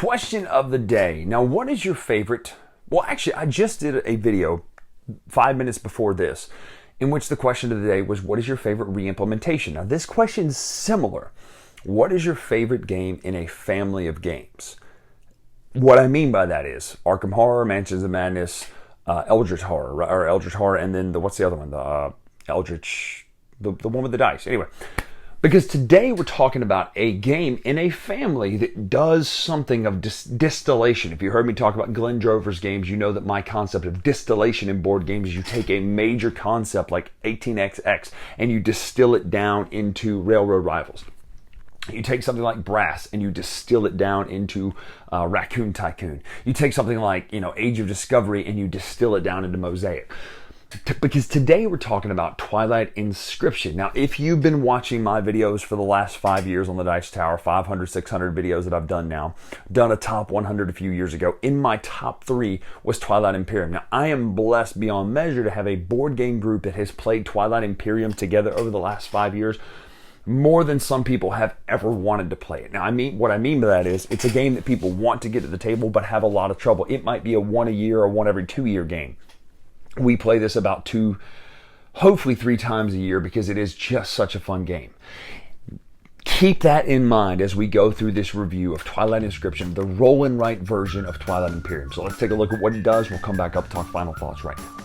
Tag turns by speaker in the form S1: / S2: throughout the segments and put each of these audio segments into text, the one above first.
S1: Question of the day. Now, what is your favorite? Well, actually, I just did a video 5 minutes before this in which the question of the day was, what is your favorite re-implementation? Now, this question is similar. What is your favorite game in a family of games? What I mean by that is Arkham Horror, Mansions of Madness, Eldritch Horror, and then what's the other one? The Eldritch, the one with the dice. Anyway, because today we're talking about a game in a family that does something of distillation. If you heard me talk about Glenn Drover's games, you know that my concept of distillation in board games is you take a major concept like 18xx and you distill it down into Railroad Rivals. You take something like Brass and you distill it down into Raccoon Tycoon. You take something like, Age of Discovery and you distill it down into Mosaic. Because today we're talking about Twilight Inscription. Now, if you've been watching my videos for the last 5 years on the Dice Tower, 500, 600 videos that I've done now, done a top 100 a few years ago, in my top 3 was Twilight Imperium. Now, I am blessed beyond measure to have a board game group that has played Twilight Imperium together over the last 5 years, more than some people have ever wanted to play it. Now, what I mean by that is it's a game that people want to get to the table but have a lot of trouble. It might be a 1 a year or 1 every 2 year game. We play this about 2, hopefully 3 times a year because it is just such a fun game. Keep that in mind as we go through this review of Twilight Inscription, the roll and write version of Twilight Imperium. So let's take a look at what it does. We'll come back up and talk final thoughts right now.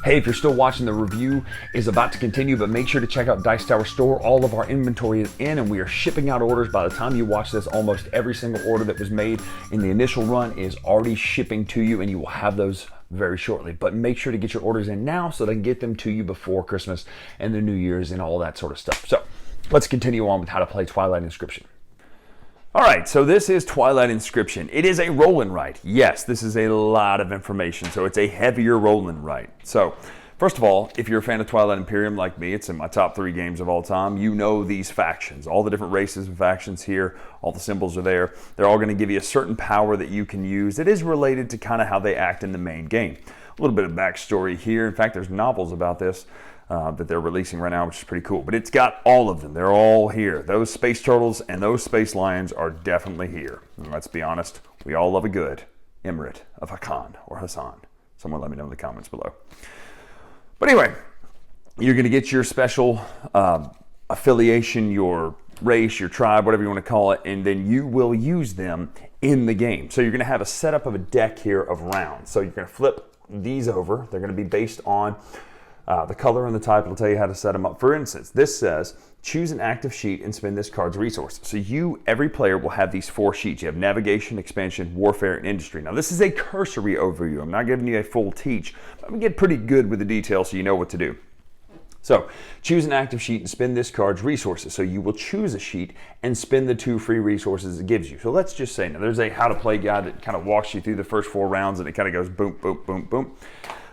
S1: Hey, if you're still watching, the review is about to continue, but make sure to check out Dice Tower Store. All of our inventory is in and we are shipping out orders. By the time you watch this, almost every single order that was made in the initial run is already shipping to you and you will have those very shortly. But make sure to get your orders in now so they can get them to you before Christmas and the New Year's and all that sort of stuff. So let's continue on with how to play Twilight Inscription. All right, so this is Twilight Inscription. It is a roll and write. Yes, this is a lot of information, so it's a heavier roll and write. So, first of all, if you're a fan of Twilight Imperium like me, it's in my top 3 games of all time, you know these factions. All the different races and factions here, all the symbols are there. They're all going to give you a certain power that you can use that is related to kind of how they act in the main game. A little bit of backstory here. In fact, there's novels about this. That they're releasing right now, which is pretty cool. But it's got all of them. They're all here. Those space turtles and those space lions are definitely here. And let's be honest, we all love a good Emirate of Hakan or Hassan. Someone let me know in the comments below. But anyway, you're going to get your special affiliation, your race, your tribe, whatever you want to call it, and then you will use them in the game. So you're going to have a setup of a deck here of rounds. So you're going to flip these over. They're going to be based on the color and the type. Will tell you how to set them up. For instance, this says, choose an active sheet and spend this card's resources. So every player will have these 4 sheets. You have navigation, expansion, warfare, and industry. Now, this is a cursory overview. I'm not giving you a full teach, but I'm going to get pretty good with the details so you know what to do. So, choose an active sheet and spend this card's resources. So you will choose a sheet and spend the 2 free resources it gives you. So let's just say, now there's a how to play guide that kind of walks you through the first 4 rounds and it kind of goes boom, boom, boom, boom.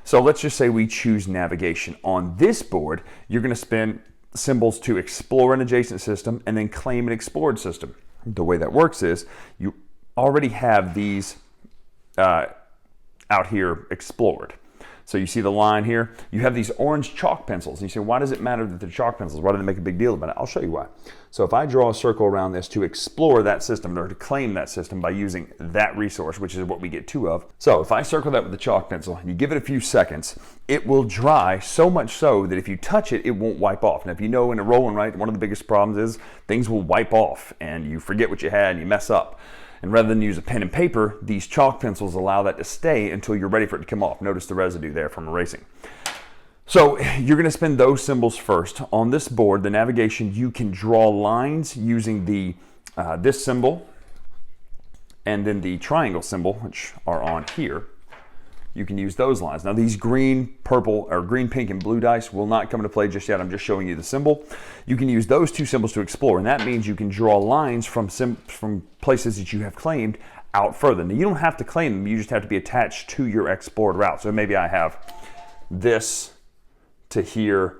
S1: So let's just say we choose navigation. On this board, you're going to spend symbols to explore an adjacent system and then claim an explored system. The way that works is you already have these out here explored. So you see the line here, you have these orange chalk pencils. And you say, why does it matter that they're chalk pencils? Why do they make a big deal about it? I'll show you why. So if I draw a circle around this to explore that system or to claim that system by using that resource, which is what we get 2 of. So if I circle that with a chalk pencil and you give it a few seconds, it will dry so much so that if you touch it, it won't wipe off. Now, if you know in a roll and write, one of the biggest problems is things will wipe off and you forget what you had and you mess up. And rather than use a pen and paper, these chalk pencils allow that to stay until you're ready for it to come off. Notice the residue there from erasing. So you're going to spend those symbols first. On this board, the navigation, you can draw lines using this symbol and then the triangle symbol, which are on here. You can use those lines. Now these green, purple, or green, pink, and blue dice will not come into play just yet. I'm just showing you the symbol. You can use those 2 symbols to explore, and that means you can draw lines from places that you have claimed out further. Now you don't have to claim them, you just have to be attached to your explored route. So maybe I have this to here,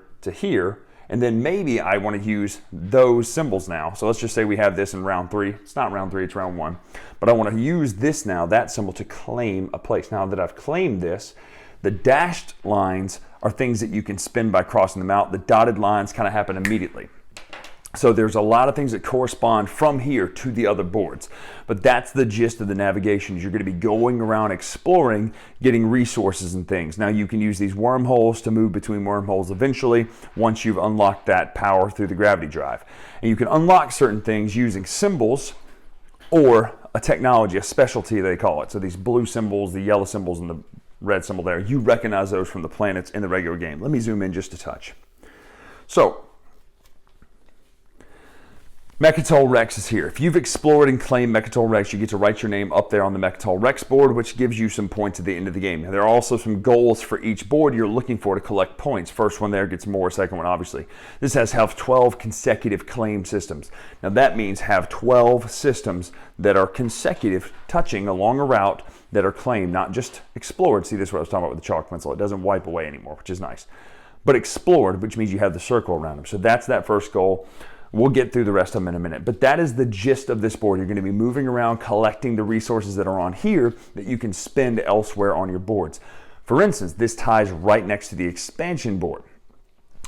S1: And then maybe I want to use those symbols now. So let's just say we have this in round 3. It's not round 3, it's round 1. But I want to use this now, that symbol, to claim a place. Now that I've claimed this, the dashed lines are things that you can spin by crossing them out. The dotted lines kind of happen immediately. So there's a lot of things that correspond from here to the other boards. But that's the gist of the navigation. Is you're going to be going around exploring, getting resources and things. Now you can use these wormholes to move between wormholes eventually once you've unlocked that power through the gravity drive. And you can unlock certain things using symbols or a technology, a specialty they call it. So these blue symbols, the yellow symbols, and the red symbol there, you recognize those from the planets in the regular game. Let me zoom in just a touch. So Mechatol Rex is here. If you've explored and claimed Mechatol Rex, you get to write your name up there on the Mechatol Rex board, which gives you some points at the end of the game. Now, there are also some goals for each board you're looking for to collect points. First one there gets more, second one obviously. This has have 12 consecutive claim systems. Now that means have 12 systems that are consecutive, touching along a route that are claimed, not just explored. See, this is what I was talking about with the chalk pencil. It doesn't wipe away anymore, which is nice. But explored, which means you have the circle around them. So that's that first goal. We'll get through the rest of them in a minute, but that is the gist of this board. You're going to be moving around, collecting the resources that are on here that you can spend elsewhere on your boards. For instance, this ties right next to the expansion board.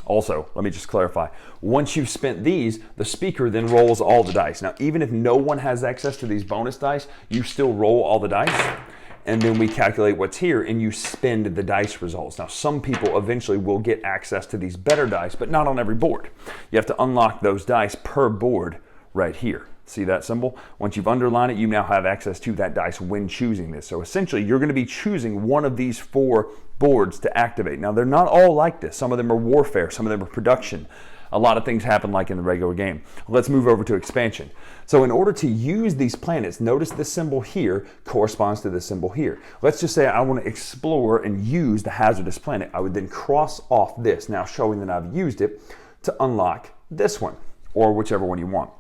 S1: Also, let me just clarify, once you've spent these, the speaker then rolls all the dice. Now, even if no one has access to these bonus dice, you still roll all the dice, and then we calculate what's here, and you spend the dice results. Now, some people eventually will get access to these better dice, but not on every board. You have to unlock those dice per board right here. See that symbol? Once you've underlined it, you now have access to that dice when choosing this. So essentially, you're going to be choosing one of these 4 boards to activate. Now, they're not all like this. Some of them are warfare, some of them are production. A lot of things happen like in the regular game. Let's move over to expansion. So in order to use these planets, notice this symbol here corresponds to this symbol here. Let's just say I want to explore and use the hazardous planet. I would then cross off this, now showing that I've used it, to unlock this one, or whichever one you want.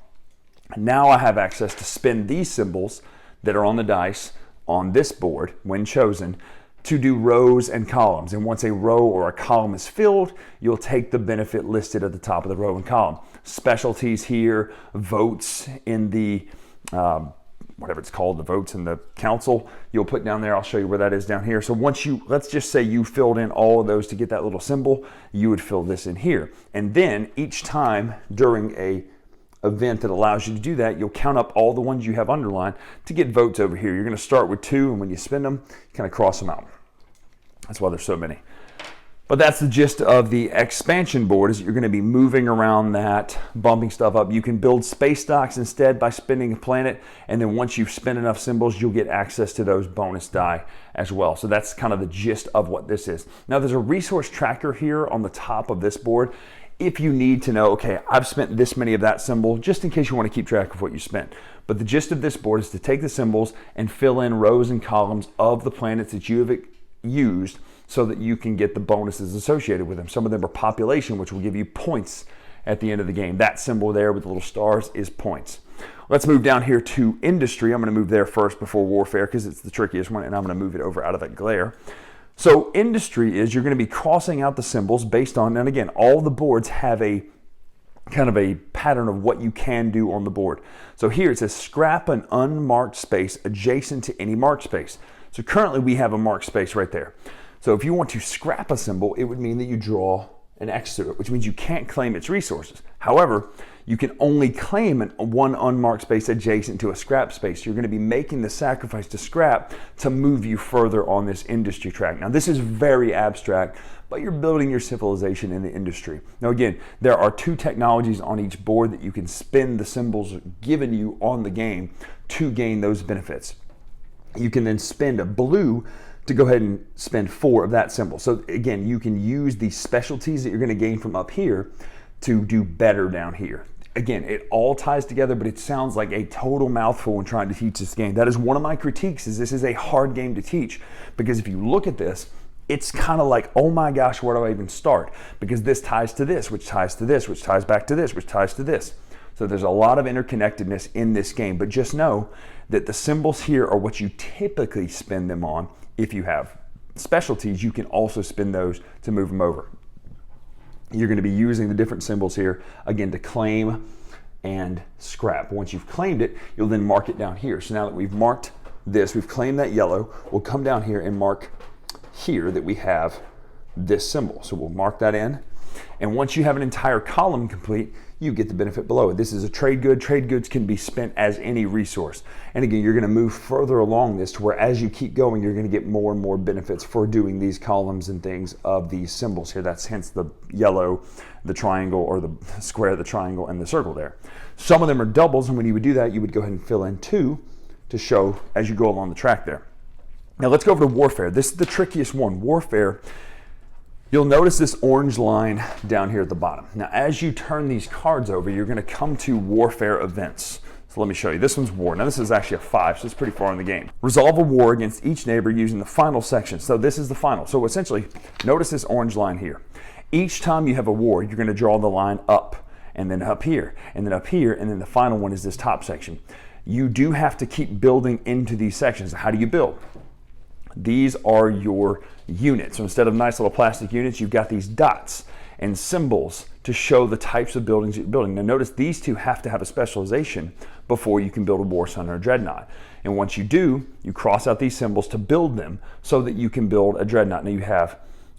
S1: Now I have access to spin these symbols that are on the dice on this board when chosen to do rows and columns. And once a row or a column is filled, you'll take the benefit listed at the top of the row and column. Specialties here, votes in the, whatever it's called, the votes in the council, you'll put down there. I'll show you where that is down here. So once you, let's just say you filled in all of those to get that little symbol, you would fill this in here. And then each time during a event that allows you to do that, you'll count up all the ones you have underlined to get votes over here. You're going to start with 2, and when you spin them, you kind of cross them out. That's why there's so many. But that's the gist of the expansion board, is you're going to be moving around that, bumping stuff up. You can build space docks instead by spinning a planet, and then once you've spent enough symbols, you'll get access to those bonus die as well. So that's kind of the gist of what this is. Now there's a resource tracker here on the top of this board. If you need to know, okay, I've spent this many of that symbol, just in case you want to keep track of what you spent. But the gist of this board is to take the symbols and fill in rows and columns of the planets that you have used so that you can get the bonuses associated with them. Some of them are population, which will give you points at the end of the game. That symbol there with the little stars is points. Let's move down here to industry. I'm going to move there first before warfare because it's the trickiest one, and I'm going to move it over out of that glare. So industry is you're going to be crossing out the symbols based on, and again, all the boards have a kind of a pattern of what you can do on the board. So here it says scrap an unmarked space adjacent to any marked space. So currently we have a marked space right there. So if you want to scrap a symbol, it would mean that you draw an X through it, which means you can't claim its resources. However, you can only claim one unmarked space adjacent to a scrap space. You're going to be making the sacrifice to scrap to move you further on this industry track. Now, this is very abstract, but you're building your civilization in the industry. Now, again, there are 2 technologies on each board that you can spin the symbols given you on the game to gain those benefits. You can then spend a blue to go ahead and spend 4 of that symbol. So again, you can use the specialties that you're going to gain from up here to do better down here. Again, it all ties together, but it sounds like a total mouthful when trying to teach this game. That is one of my critiques, is this is a hard game to teach, because if you look at this, it's kind of like, oh my gosh, where do I even start? Because this ties to this, which ties to this, which ties back to this, which ties to this. So there's a lot of interconnectedness in this game, but just know that the symbols here are what you typically spend them on. If you have specialties, you can also spin those to move them over. you're going to be using the different symbols here, again, to claim and scrap. Once you've claimed it, you'll then mark it down here. So now that we've marked this, we've claimed that yellow, we'll come down here and mark here that we have this symbol. So we'll mark that in. And once you have an entire column complete, you get the benefit below it. This is a trade good. Trade goods can be spent as any resource. And again, you're going to move further along this to where as you keep going, you're going to get more and more benefits for doing these columns and things of these symbols here. That's hence the yellow, the triangle, or the square, the triangle, and the circle there. Some of them are doubles, and when you would do that, you would go ahead and fill in 2 to show as you go along the track there. Now let's go over to warfare. This is the trickiest one. Warfare. You'll notice this orange line down here at the bottom. Now, as you turn these cards over, you're going to come to warfare events. So let me show you. This one's war. Now, this is actually a 5, so it's pretty far in the game. Resolve a war against each neighbor using the final section. So this is the final. So essentially, notice this orange line here. Each time you have a war, you're going to draw the line up, and then up here, and then up here, and then the final one is this top section. You do have to keep building into these sections. How do you build? These are your units. So instead of nice little plastic units, you've got these dots and symbols to show the types of buildings that you're building. Now notice these two have to have a specialization before you can build a War Sun or a Dreadnought. And once you do, you cross out these symbols to build them so that you can build a Dreadnought. Now you have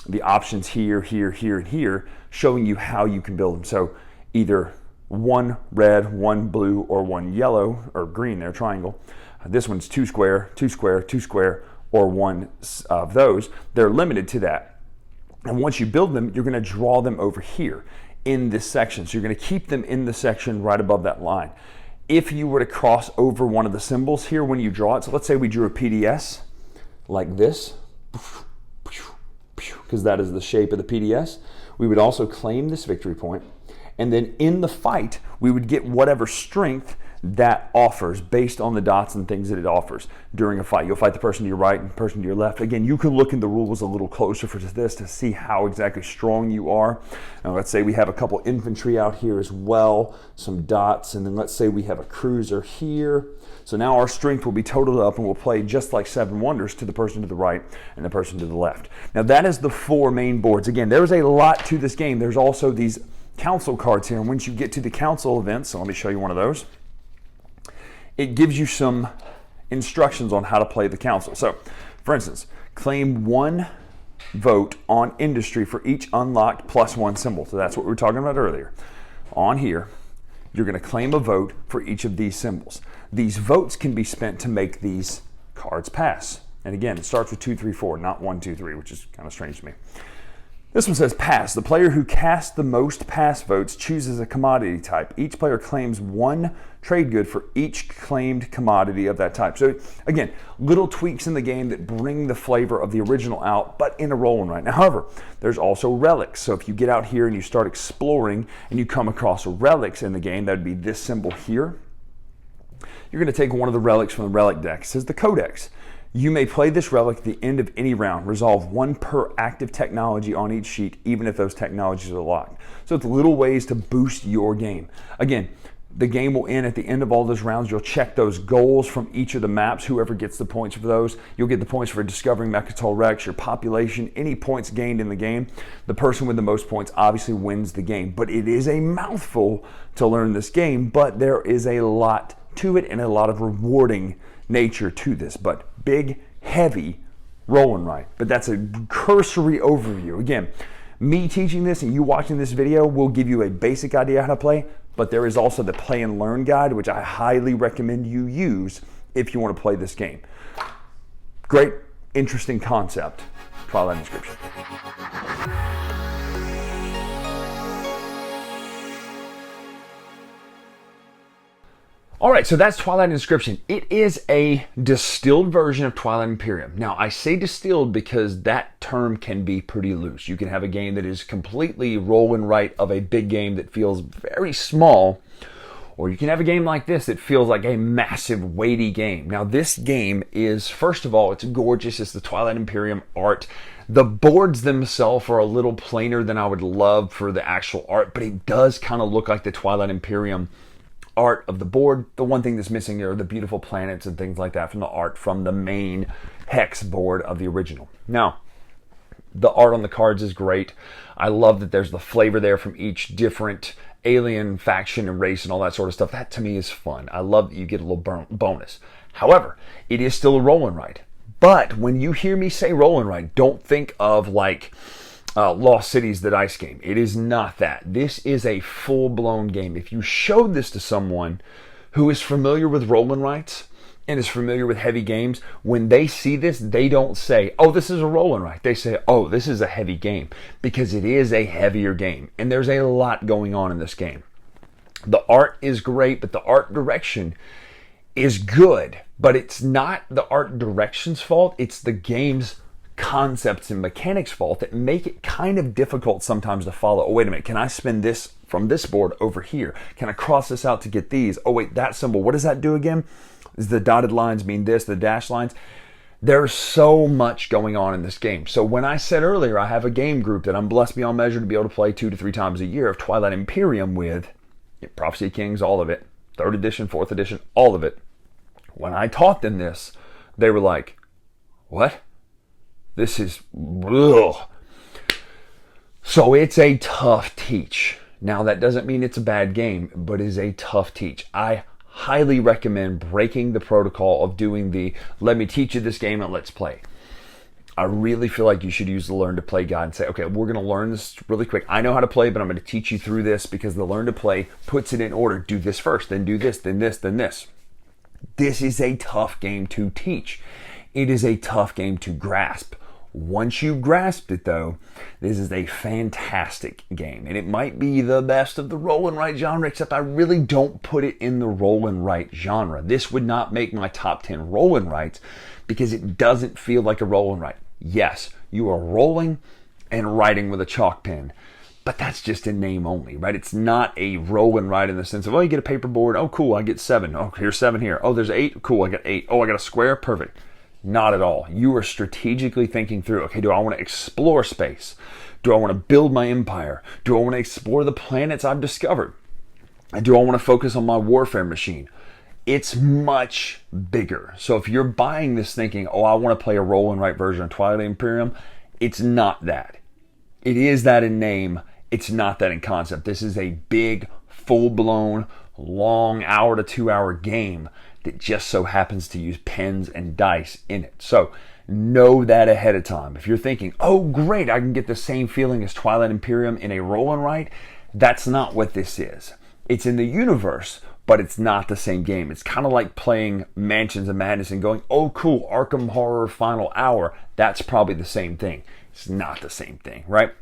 S1: the options here, here, here, and here showing you how you can build them. So either 1 red, 1 blue, or 1 yellow, or green there, triangle. This one's 2 square, 2 square, 2 square, or 1 of those. They're limited to that. And once you build them, you're going to draw them over here in this section. So you're going to keep them in the section right above that line. If you were to cross over one of the symbols here when you draw it, so let's say we drew a PDS like this, because that is the shape of the PDS, we would also claim this victory point. And then in the fight, we would get whatever strength that offers based on the dots and things that it offers during a fight. You'll fight the person to your right and the person to your left. Again, you can look in the rules a little closer for this to see how exactly strong you are. Now, let's say we have a couple infantry out here as well, some dots, and then let's say we have a cruiser here. So now our strength will be totaled up and we'll play just like 7 Wonders to the person to the right and the person to the left. Now that is the 4 main boards. Again, there's a lot to this game. There's also these council cards here, and once you get to the council events, so let me show you one of those. It gives you some instructions on how to play the council. So, for instance, claim 1 vote on industry for each unlocked +1 symbol. So that's what we were talking about earlier. On here, you're going to claim a vote for each of these symbols. These votes can be spent to make these cards pass. And again, it starts with 2, 3, 4, not 1, 2, 3, which is kind of strange to me. This one says pass. The player who casts the most pass votes chooses a commodity type. Each player claims 1 trade good for each claimed commodity of that type. So again, little tweaks in the game that bring the flavor of the original out, but in a roll and write. Now, however, there's also relics. So if you get out here and you start exploring and you come across relics in the game, that would be this symbol here. You're going to take one of the relics from the relic deck. It says the Codex. You may play this relic at the end of any round. Resolve 1 per active technology on each sheet, even if those technologies are locked. So it's little ways to boost your game. Again, the game will end at the end of all those rounds. You'll check those goals from each of the maps. Whoever gets the points for those, you'll get the points for discovering Mechatol Rex, your population, any points gained in the game. The person with the most points obviously wins the game. But it is a mouthful to learn this game, but there is a lot to it and a lot of rewarding nature to this. But big, heavy roll and write. But that's a cursory overview. Again, me teaching this and you watching this video will give you a basic idea how to play, but there is also the play and learn guide, which I highly recommend you use if you want to play this game. Great, interesting concept. Twilight Inscription. All right, so that's Twilight Inscription. It is a distilled version of Twilight Imperium. Now, I say distilled because that term can be pretty loose. You can have a game that is completely roll and write of a big game that feels very small, or you can have a game like this that feels like a massive, weighty game. Now, this game is, first of all, it's gorgeous. It's the Twilight Imperium art. The boards themselves are a little plainer than I would love for the actual art, but it does kind of look like the Twilight Imperium art of the board. The one thing that's missing are the beautiful planets and things like that from the art from the main hex board of the original. Now, The art on the cards is great. I love that there's the flavor there from each different alien faction and race and all that sort of stuff. That to me is fun. I love that you get a little bonus. However, it is still a roll and write. But when you hear me say roll and write, don't think of like Lost Cities, the dice game. It is not that. This is a full-blown game. If you showed this to someone who is familiar with roll and writes and is familiar with heavy games, when they see this, they don't say, oh, this is a roll and write. They say, oh, this is a heavy game, because it is a heavier game. And there's a lot going on in this game. The art is great, but the art direction is good. But it's not the art direction's fault. It's the game's concepts and mechanics fault that make it kind of difficult sometimes to follow. Oh, wait a minute. Can I spin this from this board over here? Can I cross this out to get these? Oh, wait, that symbol. What does that do again? Does the dotted lines mean this? The dashed lines? There's so much going on in this game. So when I said earlier, I have a game group that I'm blessed beyond measure to be able to play 2 to 3 times a year of Twilight Imperium with Prophecy of Kings, all of it, 3rd edition, 4th edition, all of it. When I taught them this, they were like, what? This is... ugh. So it's a tough teach. Now, that doesn't mean it's a bad game, but it is a tough teach. I highly recommend breaking the protocol of doing the, let me teach you this game and let's play. I really feel like you should use the Learn to Play guide and say, okay, we're going to learn this really quick. I know how to play, but I'm going to teach you through this, because the Learn to Play puts it in order. Do this first, then do this, then this, then this. This is a tough game to teach. It is a tough game to grasp. Once you've grasped it, though, this is a fantastic game. And it might be the best of the roll and write genre, except I really don't put it in the roll and write genre. This would not make my top 10 roll and writes, because it doesn't feel like a roll and write. Yes, you are rolling and writing with a chalk pen, but that's just in name only, right? It's not a roll and write in the sense of, oh, you get a paper board. Oh, cool, I get 7. Oh, here's 7 here. Oh, there's 8. Cool, I got 8. Oh, I got a square. Perfect. Not at all. You are strategically thinking through, okay, do I want to explore space? Do I want to build my empire? Do I want to explore the planets I've discovered? Do I want to focus on my warfare machine? It's much bigger. So if you're buying this thinking, oh, I want to play a roll and write version of Twilight Imperium, it's not that. It is that in name. It's not that in concept. This is a big, full-blown, long hour to 2 hour game that just so happens to use pens and dice in it. So know that ahead of time. If you're thinking, oh, great, I can get the same feeling as Twilight Imperium in a roll and write, that's not what this is. It's in the universe, but it's not the same game. It's kind of like playing Mansions of Madness and going, oh, cool, Arkham Horror Final Hour. That's probably the same thing. It's not the same thing, right?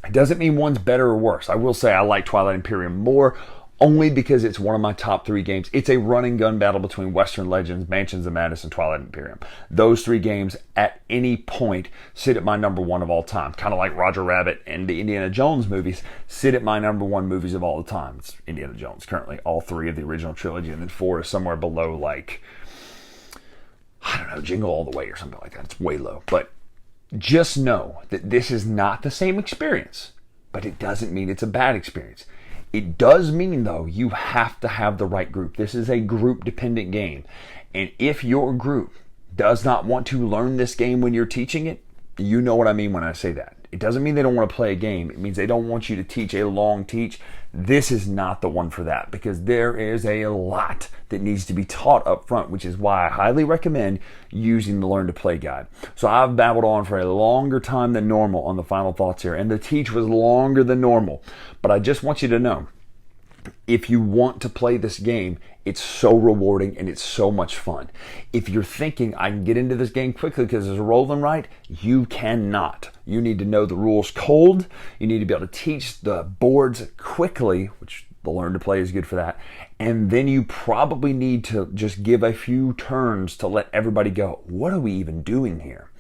S1: It doesn't mean one's better or worse. I will say I like Twilight Imperium more, only because it's one of my top 3 games. It's a run and gun battle between Western Legends, Mansions of Madness, and Twilight Imperium. Those 3 games at any point sit at my number 1 of all time. Kind of like Roger Rabbit and the Indiana Jones movies sit at my number 1 movies of all the time. It's Indiana Jones currently, all 3 of the original trilogy, and then 4 is somewhere below, like, I don't know, Jingle All the Way or something like that. It's way low. But just know that this is not the same experience, but it doesn't mean it's a bad experience. It does mean, though, you have to have the right group. This is a group-dependent game. And if your group does not want to learn this game when you're teaching it, you know what I mean when I say that. It doesn't mean they don't want to play a game. It means they don't want you to teach a long teach. This is not the one for that, because there is a lot that needs to be taught up front, which is why I highly recommend using the Learn to Play guide. So I've babbled on for a longer time than normal on the final thoughts here, and the teach was longer than normal. But I just want you to know, if you want to play this game, it's so rewarding and it's so much fun. If you're thinking, I can get into this game quickly because there's a roll and write, you cannot. You need to know the rules cold. You need to be able to teach the boards quickly, which the Learn to Play is good for that. And then you probably need to just give a few turns to let everybody go, what are we even doing here?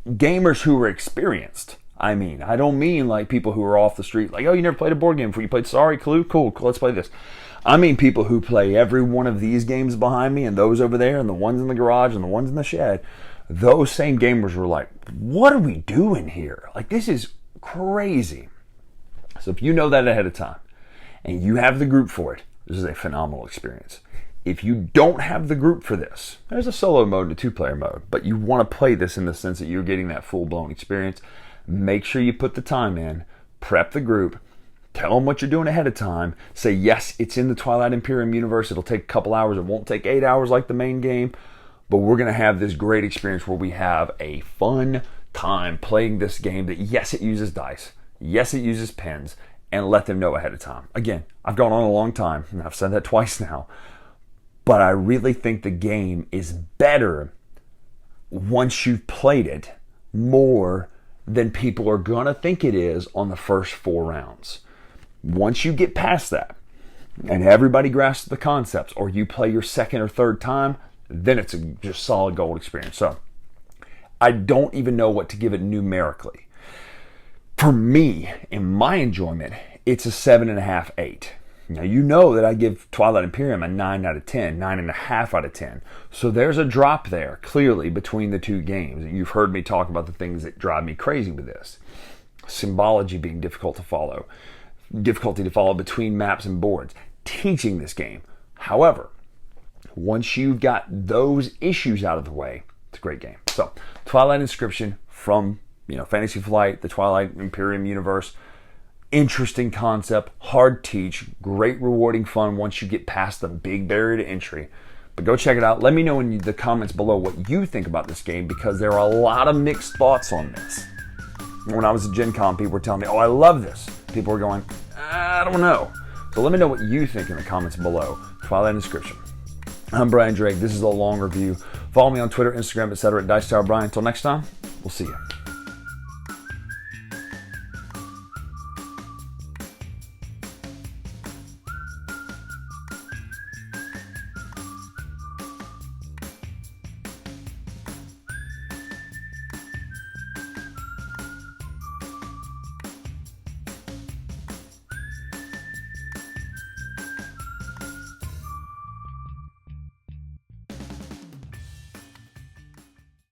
S1: Gamers who are experienced, I don't mean like people who are off the street, like, oh, you never played a board game before. You played Sorry, Clue? Cool, let's play this. I mean people who play every one of these games behind me and those over there and the ones in the garage and the ones in the shed. Those same gamers were like, what are we doing here? Like, this is crazy. So if you know that ahead of time and you have the group for it, this is a phenomenal experience. If you don't have the group for this, there's a solo mode and a two-player mode, but you want to play this in the sense that you're getting that full-blown experience, make sure you put the time in, prep the group, tell them what you're doing ahead of time, say, yes, it's in the Twilight Imperium universe, it'll take a couple hours, it won't take 8 hours like the main game, but we're going to have this great experience where we have a fun time playing this game that, yes, it uses dice, yes, it uses pens, and let them know ahead of time. Again, I've gone on a long time, and I've said that twice now, but I really think the game is better once you've played it more than people are going to think it is on the first 4 rounds. Once you get past that and everybody grasps the concepts, or you play your second or third time, then it's a just solid gold experience. So I don't even know what to give it numerically. For me, in my enjoyment, it's a 7.5, 8. Now, you know that I give Twilight Imperium a 9 out of 10, 9.5 out of 10. So there's a drop there, clearly, between the two games. And you've heard me talk about the things that drive me crazy with this. Symbology being difficult to follow. Difficulty to follow between maps and boards. Teaching this game. However, once you've got those issues out of the way, it's a great game. So, Twilight Inscription from, Fantasy Flight, the Twilight Imperium universe. Interesting concept, hard teach, great rewarding fun once you get past the big barrier to entry. But go check it out. Let me know in the comments below what you think about this game, because there are a lot of mixed thoughts on this. When I was at Gen Con, people were telling me, oh, I love this. People were going, I don't know. So let me know what you think in the comments below. Twilight Inscription. I'm Bryan Drake. This is a long review. Follow me on Twitter, Instagram, etc. at Dice Tower Bryan. Until next time, we'll see you.